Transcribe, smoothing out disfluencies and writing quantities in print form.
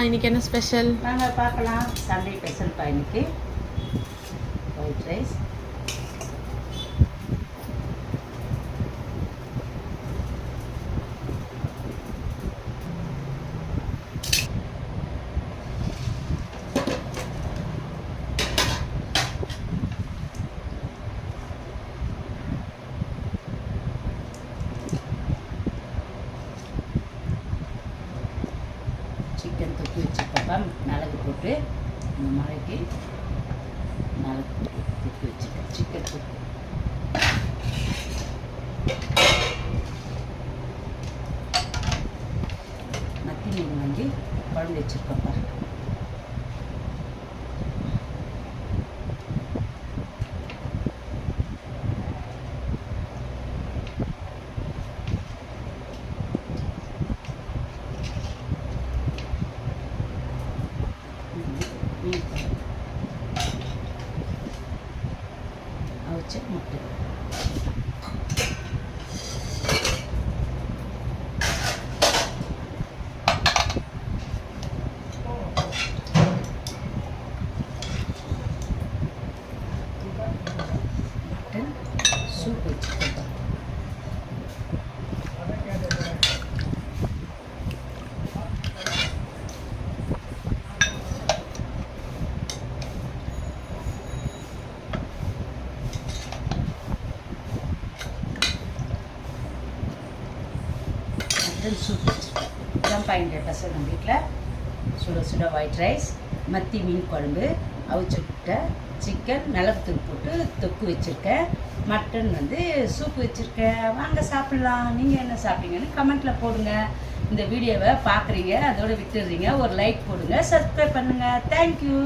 இன்னைக்கு என்ன ஸ்பெஷல் நாங்கள் பார்க்கலாம். சண்டே ஸ்பெஷல் இன்னைக்கு ஒயிட் ரைஸ், சிக்கன் தொக்கி வச்சுருக்கப்பா, மிளகு போட்டு இந்த மழைக்கு மிளகு போட்டு தொக்கி வச்சுருக்கேன். சிக்கன் தொக்கு மத்தி மீன் வாங்கி குழம்பு வச்சுருக்கப்பா. அவிச்ச முட்டை, மட்டன் சூப் வச்சுருக்கேன். மட்டன் சூப் வச்சுருக்கேன். இதான் பாயிண்ட் பசங்க நம்ம வீட்டில் சுட சுட ஒயிட் ரைஸ், மத்தி மீன் குழம்பு, அவிச்ச முட்டை, சிக்கன், மிளகுத்தூள் போட்டு தொக்கு வச்சுருக்கேன். மட்டன் சூப் வச்சுருக்கேன். வாங்க சாப்பிட்லாம். நீங்கள் என்ன சாப்பிட்டீங்கன்னு கமெண்ட்டில் போடுங்க. இந்த வீடியோவை பார்க்குறீங்க, அதோடு விட்டுடுறீங்க, ஒரு லைக் போடுங்க, சப்ஸ்கிரைப் பண்ணுங்கள். தேங்க்யூ.